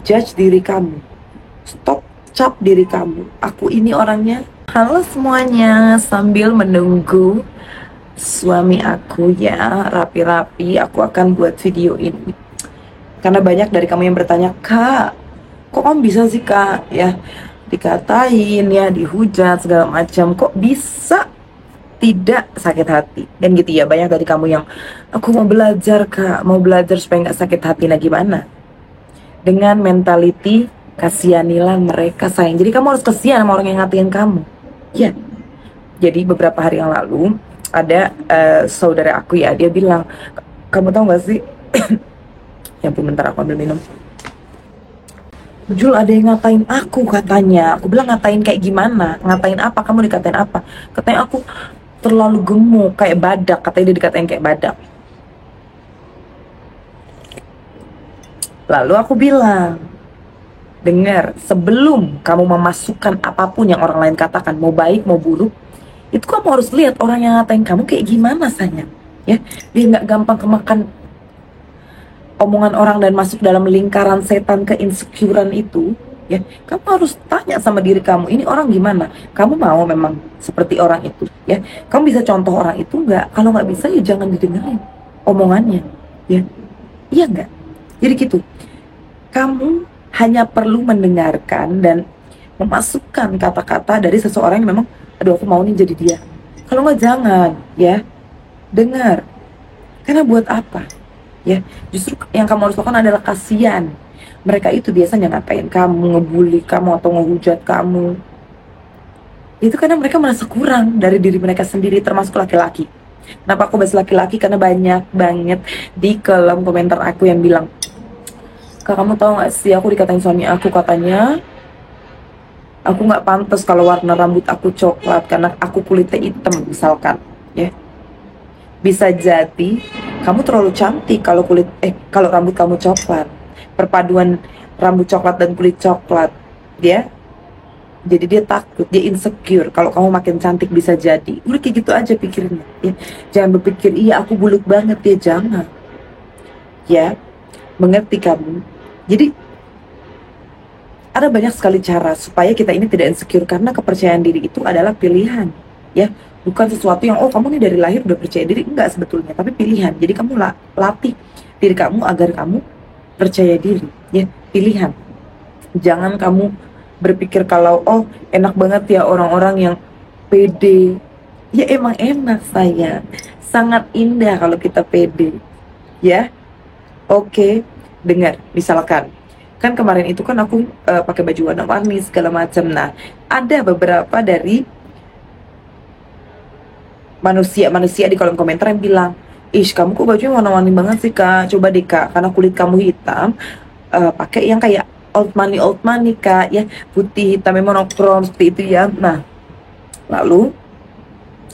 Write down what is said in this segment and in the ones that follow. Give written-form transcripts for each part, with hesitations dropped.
judge diri kamu. Stop cap diri kamu. Aku ini orangnya. Halo semuanya, sambil menunggu suami aku ya rapi-rapi, aku akan buat video ini. Karena banyak dari kamu yang bertanya, Kak, kok kamu bisa sih Kak? Ya, dikatain ya, dihujat segala macam, kok bisa tidak sakit hati? Dan gitu ya, banyak dari kamu yang, aku mau belajar Kak, mau belajar supaya nggak sakit hati. Nah gimana? Dengan mentality kasihanilah mereka sayang. Jadi kamu harus kasihan sama orang yang ngatain kamu. Ya, jadi beberapa hari yang lalu ada saudara aku ya, dia bilang, kamu tahu nggak sih? Ya ampun, bentar aku ambil minum. Jul, ada yang ngatain aku katanya. Aku bilang ngatain kayak gimana? Ngatain apa? Kamu dikatain apa? Katanya aku terlalu gemuk kayak badak. Katanya dia dikatain kayak badak. Lalu aku bilang, dengar, sebelum kamu memasukkan apapun yang orang lain katakan, mau baik mau buruk, itu kamu harus lihat orang yang ngatain kamu kayak gimana sayang. Ya, dia nggak gampang kemakan omongan orang dan masuk dalam lingkaran setan keinsecurean itu. Ya, kamu harus tanya sama diri kamu, ini orang gimana? Kamu mau memang seperti orang itu? Ya, kamu bisa contoh orang itu nggak? Kalau nggak bisa ya jangan didengarin omongannya. Ya, iya nggak? Jadi gitu. Kamu hanya perlu mendengarkan dan memasukkan kata-kata dari seseorang yang memang, aduh aku mau nih jadi dia. Kalau nggak jangan, ya, dengar. Karena buat apa? Ya, justru yang kamu harus lakukan adalah kasihan. Mereka itu biasanya ngatain kamu, ngebully kamu atau ngehujat kamu. Itu karena mereka merasa kurang dari diri mereka sendiri, termasuk laki-laki. Kenapa aku bahas laki-laki? Karena banyak banget di kolom komentar aku yang bilang, Kak, kamu tahu gak sih, aku dikatain suami aku katanya aku nggak pantas kalau warna rambut aku coklat karena aku kulitnya hitam misalkan, ya. Bisa jadi kamu terlalu cantik kalau kalau rambut kamu coklat. Perpaduan rambut coklat dan kulit coklat, ya. Jadi dia takut, dia insecure kalau kamu makin cantik, bisa jadi. Udah kayak gitu aja pikirnya, ya. Jangan berpikir, iya aku bulut banget, ya jangan. Ya, mengerti kamu? Jadi ada banyak sekali cara supaya kita ini tidak insecure, karena kepercayaan diri itu adalah pilihan, ya, bukan sesuatu yang oh kamu nih dari lahir udah percaya diri, enggak sebetulnya, tapi pilihan. Jadi kamu latih diri kamu agar kamu percaya diri, ya, pilihan. Jangan kamu berpikir kalau oh enak banget ya orang-orang yang pede. Ya emang enak saya, sangat indah kalau kita pede, ya. Oke, dengar, misalkan kan kemarin itu kan aku pakai baju warna-warni segala macam. Nah, ada beberapa dari manusia-manusia di kolom komentar yang bilang, "Ish, kamu kok bajunya warna-warni banget sih, Kak? Coba deh, Kak, karena kulit kamu hitam, pakai yang kayak old money, Kak, ya, putih hitam monokrom seperti itu ya." Nah, lalu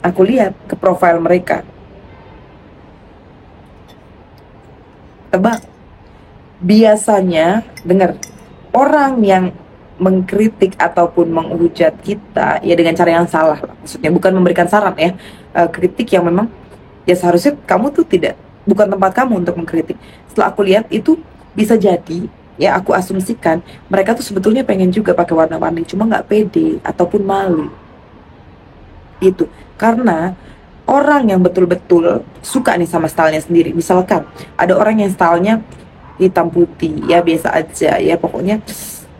aku lihat ke profil mereka. Tebak, biasanya, dengar, orang yang mengkritik ataupun menghujat kita ya dengan cara yang salah, maksudnya bukan memberikan saran ya, kritik yang memang ya seharusnya kamu tuh tidak, bukan tempat kamu untuk mengkritik. Setelah aku lihat itu, bisa jadi ya, aku asumsikan mereka tuh sebetulnya pengen juga pakai warna-warni, cuma nggak pede ataupun malu. Itu karena orang yang betul-betul suka nih sama stylenya sendiri. Misalkan ada orang yang stylenya hitam putih, ya biasa aja ya, pokoknya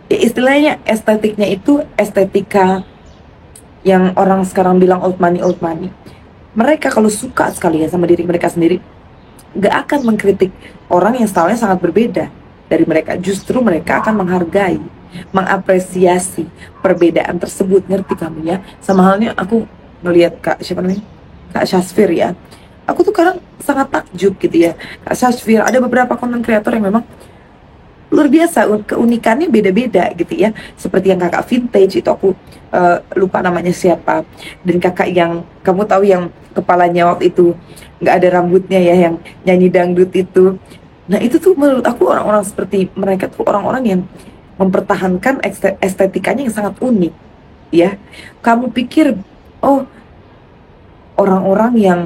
ya istilahnya estetiknya itu estetika yang orang sekarang bilang old money, old money. Mereka kalau suka sekali ya sama diri mereka sendiri, gak akan mengkritik orang yang stylenya sangat berbeda dari mereka. Justru mereka akan menghargai, mengapresiasi perbedaan tersebut. Ngerti kamu ya? Sama halnya aku ngelihat Kak, siapa namanya, Kak Syasfir ya. Aku tuh kadang sangat takjub gitu ya, Kak Syasfir, ada beberapa konten kreator yang memang luar biasa, keunikannya beda-beda gitu ya. Seperti yang kakak vintage itu, aku lupa namanya siapa. Dan kakak yang kamu tahu yang kepalanya waktu itu nggak ada rambutnya ya, yang nyanyi dangdut itu. Nah itu tuh menurut aku orang-orang seperti mereka tuh orang-orang yang mempertahankan estetikanya yang sangat unik, ya. Kamu pikir oh orang-orang yang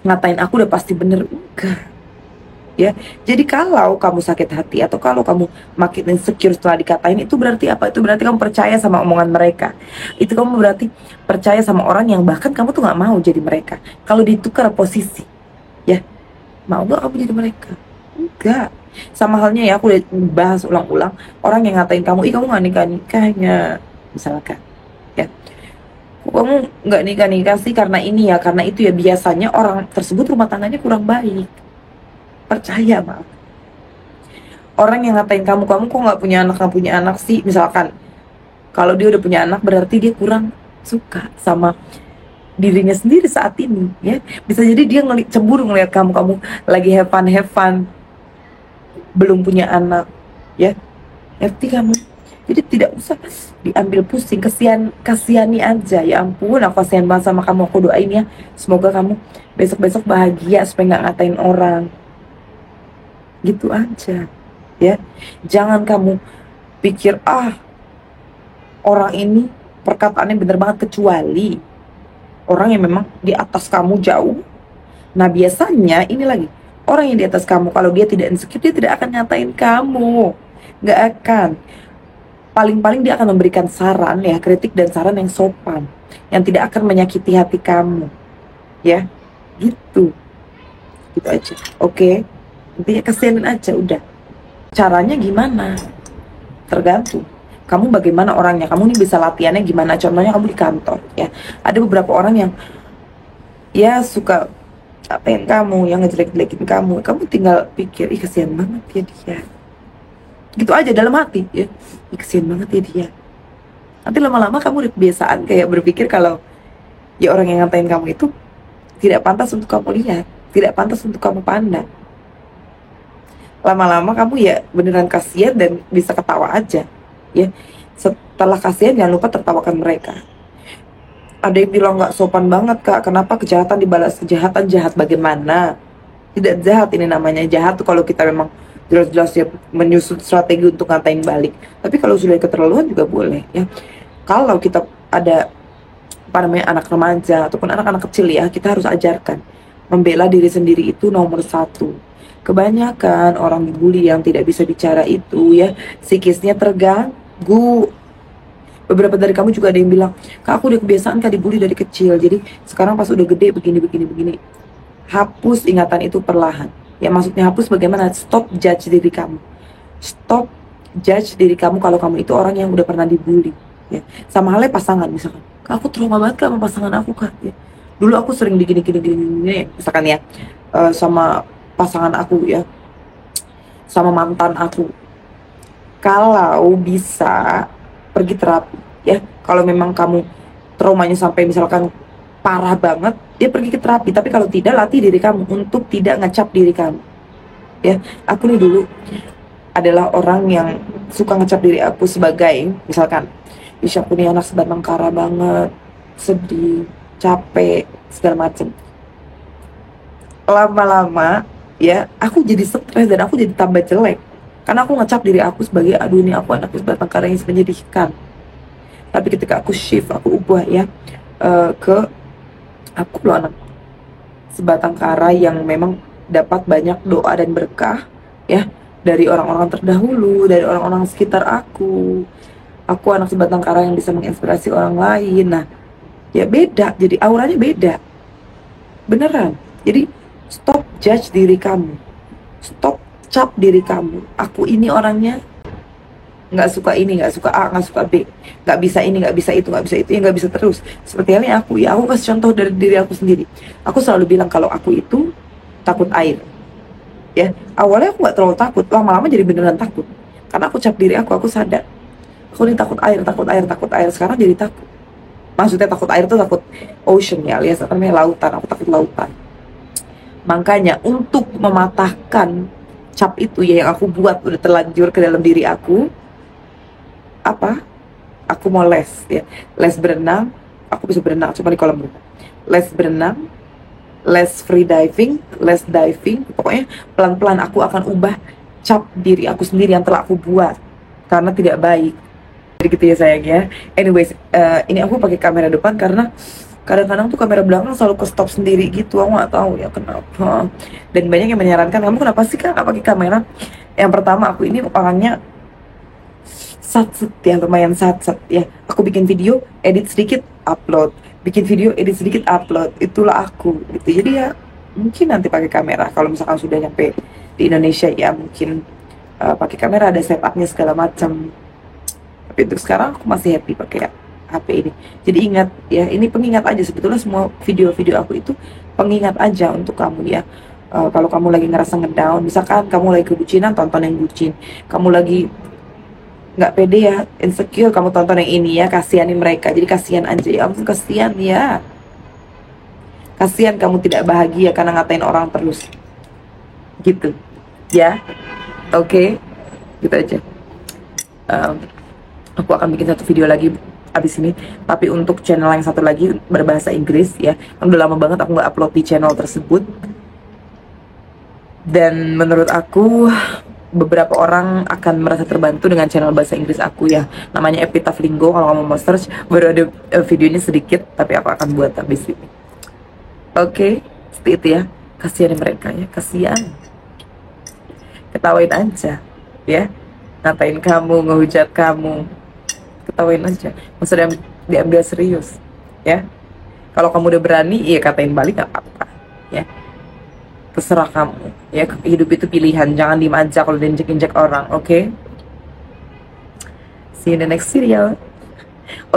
ngatain aku udah pasti bener? Enggak. ya. Jadi kalau kamu sakit hati atau kalau kamu makin insecure setelah dikatain, itu berarti apa? Itu berarti kamu percaya sama omongan mereka. Itu kamu berarti percaya sama orang yang bahkan kamu tuh nggak mau jadi mereka. Kalau ditukar posisi, ya, mau nggak kamu jadi mereka? Enggak. Sama halnya ya, aku udah bahas ulang-ulang, orang yang ngatain kamu, ih kamu nggak nikah-nikahnya, misalkan, ya, kok kamu nggak nikah-nikah sih karena ini ya, karena itu ya, biasanya orang tersebut rumah tangganya kurang baik. Percaya, maaf. Orang yang ngatain kamu, kamu kok nggak punya anak sih, misalkan, kalau dia udah punya anak berarti dia kurang suka sama dirinya sendiri saat ini, ya. Bisa jadi dia cemburu ngeliat kamu, kamu lagi have fun, belum punya anak, ya. Ngerti kamu? Jadi tidak usah diambil pusing, kasihani aja. Ya ampun, aku kasihan banget sama kamu, aku doain ya, semoga kamu besok-besok bahagia supaya nggak ngatain orang. Gitu aja, ya. Jangan kamu pikir, orang ini perkataannya bener banget, kecuali orang yang memang di atas kamu jauh. Nah biasanya ini lagi, orang yang di atas kamu, kalau dia tidak insecure, dia tidak akan nyatain kamu. Nggak akan. Paling-paling dia akan memberikan saran, ya, kritik dan saran yang sopan, yang tidak akan menyakiti hati kamu, ya. Gitu aja, oke. Intinya kasihanin aja, udah. Caranya gimana? Tergantung kamu bagaimana orangnya. Kamu nih bisa latihannya gimana? Contohnya kamu di kantor, ya. Ada beberapa orang yang ya suka ngatain kamu, yang ngejelek-jelekin kamu. Kamu tinggal pikir, ih kasihan banget ya dia. Gitu aja dalam hati, ya. Ih kasihan banget ya dia. Nanti lama-lama kamu udah kebiasaan kayak berpikir kalau ya orang yang ngatain kamu itu tidak pantas untuk kamu lihat, tidak pantas untuk kamu pandang. Lama-lama kamu ya beneran kasihan dan bisa ketawa aja, ya. Setelah kasihan jangan lupa tertawakan mereka. Ada yang bilang nggak sopan banget, Kak, kenapa kejahatan dibalas kejahatan? Jahat bagaimana? Tidak jahat, ini namanya jahat tuh kalau kita memang jelas-jelas ya menyusun strategi untuk ngatain balik. Tapi kalau sudah keterlaluan juga boleh, ya. Kalau kita ada apa namanya anak remaja ataupun anak-anak kecil, ya, kita harus ajarkan membela diri sendiri itu nomor satu. Kebanyakan orang dibully yang tidak bisa bicara itu, ya, psikisnya terganggu. Beberapa dari kamu juga ada yang bilang, Kak, aku udah kebiasaan Kak dibully dari kecil, jadi sekarang pas udah gede begini. Hapus ingatan itu perlahan. Ya maksudnya hapus bagaimana? Stop judge diri kamu. Stop judge diri kamu kalau kamu itu orang yang udah pernah dibully, ya. Sama halnya pasangan, misalkan, Kak, aku trauma banget Kak sama pasangan aku, Kak, ya. Dulu aku sering digini, misalkan ya, sama pasangan aku, ya, sama mantan aku. Kalau bisa pergi terapi, ya. Kalau memang kamu traumanya sampai misalkan parah banget, dia pergi ke terapi. Tapi kalau tidak, latih diri kamu untuk tidak ngecap diri kamu, ya. Aku nih dulu adalah orang yang suka ngecap diri aku sebagai, misalkan, Isya, aku nih anak sebatang kara banget, sedih, capek, segala macem. Lama-lama, ya, aku jadi stres dan aku jadi tambah jelek karena aku ngecap diri aku sebagai, aduh ini aku anak sebatang kara yang menyedihkan. Tapi ketika aku shift, aku ubah, ya, ke aku loh anak sebatang kara yang memang dapat banyak doa dan berkah, ya, dari orang-orang terdahulu, dari orang-orang sekitar aku. Aku anak sebatang kara yang bisa menginspirasi orang lain. Nah, ya beda, jadi auranya beda, beneran. Jadi stop judge diri kamu, stop cap diri kamu. Aku ini orangnya nggak suka ini, nggak suka A, nggak suka B, nggak bisa ini, nggak bisa itu, ya nggak bisa terus. Seperti halnya aku, ya, aku kasih contoh dari diri aku sendiri. Aku selalu bilang kalau aku itu takut air, ya. Awalnya aku nggak terlalu takut, lama-lama jadi beneran takut karena aku cap diri aku sadar aku ini takut air. Sekarang jadi takut, maksudnya takut air tuh takut ocean, ya, alias namanya lautan. Aku takut lautan. Makanya untuk mematahkan cap itu, ya, yang aku buat udah terlanjur ke dalam diri aku, apa? Aku mau les, ya. Les berenang, aku bisa berenang cuma di kolam renang. Les berenang, les free diving, les diving. Pokoknya pelan-pelan aku akan ubah cap diri aku sendiri yang telah aku buat karena tidak baik. Jadi gitu ya sayang, ya. Anyways, ini aku pakai kamera depan karena Kadang-kadang tuh kamera belakang selalu ke stop sendiri gitu, aku nggak tahu ya kenapa. Dan banyak yang menyarankan, kamu kenapa sih kak nggak pakai kamera? Yang pertama, aku ini orangnya satset ya, lumayan satset ya. Aku bikin video, edit sedikit, upload. Bikin video, edit sedikit, upload. Itulah aku gitu. Jadi ya mungkin nanti pakai kamera kalau misalkan sudah nyampe di Indonesia ya, mungkin pakai kamera, ada setupnya segala macam. Tapi untuk sekarang aku masih happy pakai HP ini. Jadi ingat ya, ini pengingat aja, sebetulnya semua video-video aku itu pengingat aja untuk kamu ya. Kalau kamu lagi ngerasa ngedown, misalkan kamu lagi kebucinan, tonton yang bucin. Kamu lagi nggak pede ya, insecure, kamu tonton yang ini ya, kasihanin mereka. Jadi kasihan aja, ya ampun kasihan ya. Kasihan kamu tidak bahagia karena ngatain orang terus. Gitu. Ya. Oke. Gitu aja. Um, aku akan bikin satu video lagi abis ini, tapi untuk channel yang satu lagi berbahasa Inggris ya. Udah lama banget aku nggak upload di channel tersebut. Dan menurut aku beberapa orang akan merasa terbantu dengan channel bahasa Inggris aku ya. Namanya Epitaph Lingo, kalau kamu mau search. Baru ada videonya sedikit, tapi aku akan buat habis ini. Oke, seperti itu ya. Kasihan mereka ya, kasihan. Ketawain aja ya. Ngatain kamu, ngehujat kamu, ketawain aja. Maksudnya diambil serius ya. Kalau kamu udah berani, ya katain balik gak apa-apa ya. Terserah kamu ya, hidup itu pilihan, jangan diem aja kalau diinjek-injek orang. Oke? See you in the next video.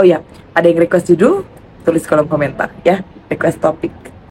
Oh ya, ada yang request judul, tulis kolom komentar ya, request topik.